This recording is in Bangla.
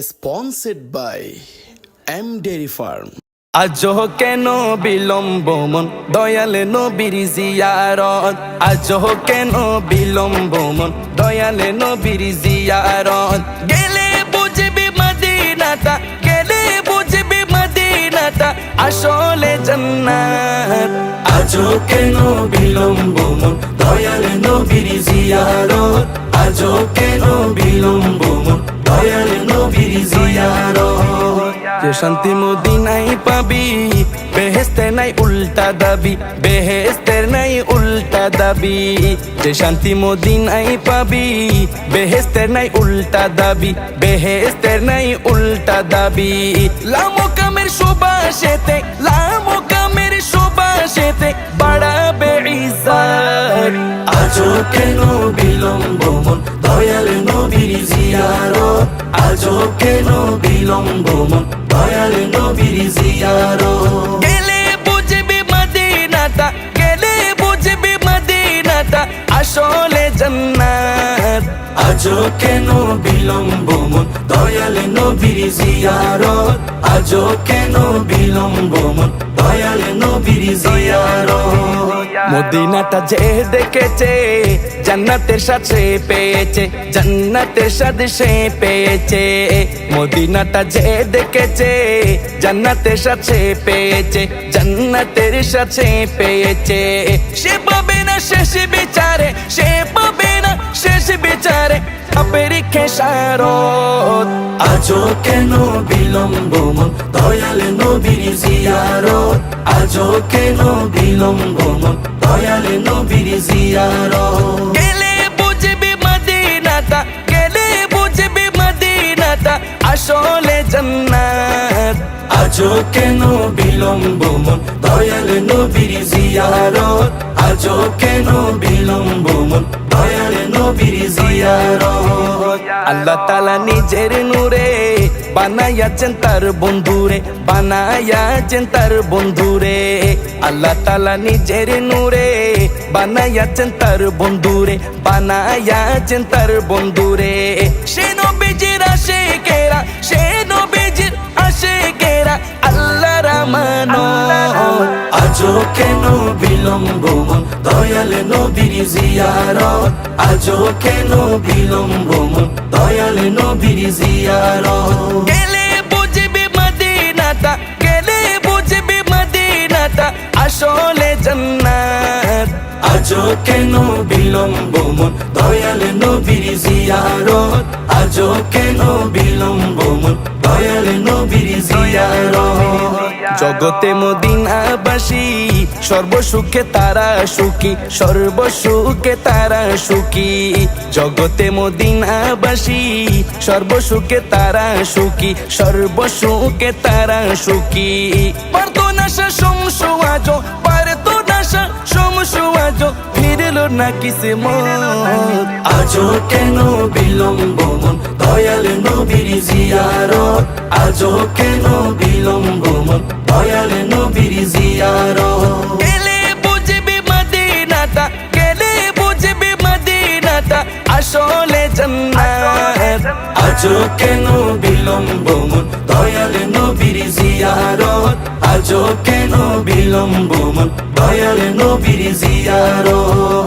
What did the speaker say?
Sponsored by M Dairy Farm. আজও কেন বিলম্ব মন দয়ালে নবীর জিয়ারত, আজও কেন বিলম্ব মন দয়ালে নবীর জিয়ারত। গেলে বুঝবি মদিনাটা, গেলে বুঝবি মদিনাটা আসলে জান্নাত। আজও কেন বিলম্ব মন দয়ালে নবীর জিয়ারত, আজও কেন বিলম্ব মন দয়ালে নবীর জিয়ারত। যে শান্তি মদিনায় পাবি, বেহেশতের নাই উল্টা দাবি, বেহেশতের নাই উল্টা দাবি। যে শান্তি মদিনায় পাবি, বেহেশতের নাই উল্টা দাবি, বেহেশতের নাই উল্টা দাবি। লামকামের সুবাসেতে, লামকামের সুবাসেতে বাড়াবে ইজ্জত। আজও কেন বিলম্ব মন দয়াল নবীর জিয়ারত, আজও কেন বিলম্ব মন দয়াল নবীর জিয়ারত। গেলে বুঝবি মদিনাটা, গেলে বুঝবি মদিনাটা আসলে জান্নাত। আজও কেন বিলম্ব মন দয়াল নবীর জিয়ারত, আজও কেন বিলম্ব মন দয়াল নবীর জিয়ারত। মদিনাটা যে দেখেছে জান্নাতের সাথে পেয়েছে, জান্নাতের সাথে সে পেয়েছে। মদিনাটা যে দেখেছে জান্নাতের সাথে পেয়েছে, জান্নাতের সাথে পেয়েছে। সে পাবে না শেষ বিচারে, সে পাবে না শেষ বিচারে আপের খেসারত। আজও কেন বিলম্ব মন দয়াল নবীর জিয়ারত, আজও কেন বিলম্ব মন দয়াল নবীর জিয়ারত। গেলে বুঝবি মদিনাটা, গেলে বুঝবি মদিনাটা আসলে জান্নাত। আজও কেন বিলম্ব মন দয়াল নবীর জিয়ারত, আজও কেন বিলম্ব মন দয়াল নবীর জিয়ারত। আল্লাহ তাআলা নিজের নূরে বানায়াছেন তার বন্ধুরে, বানায়াছেন তার বন্ধুরে। আল্লাহ তাআলা নিজের নূরে বানায়াছেন তার বন্ধুরে, বানায়াছেন তার বন্ধুরে। সে নবীজির আশিকেরা, সে নবীজির আশিকেরা আল্লাহর আমানত। আজও কেন বিলম্ব মন দয়াল নবীর জিয়ারত, আজও কেন বিলম্ব মন দয়াল নবীর জিয়ারত। গেলে বুঝবি মদিনাটা, গেলে বুঝবি মদিনাটা আসলে জান্নাত। আজও কেন বিলম্ব মন দয়াল নবীর জিয়ারত, আজও কেন বিলম্ব মন দয়াল নবীর জিয়ারত। জগতে মদিনাবাসী সর্বসুখে তারা সুখী, সর্বসুখে তারা সুখী। জগতে মদিনাবাসী সর্বসুখে তারা সুখী, সর্বসুখে তারা সুখী। পারতো না সে সমসু আজো, পারতো না সে সমসু আজো ফিরল না কিসমত। আজও কেন বিলম্ব মন দয়াল নবীর জিয়ারত, আজও কেন বিলম্ব মন দয়াল নবীর জিয়ারত। গেলে বুঝবি মদিনাটা, গেলে বুঝবি মদিনাটা আসলে জান্নাত। আজও কেন বিলম্ব মন দয়াল নবীর জিয়ারত, আজও কেন বিলম্ব মন দয়াল নবীর জিয়ারত।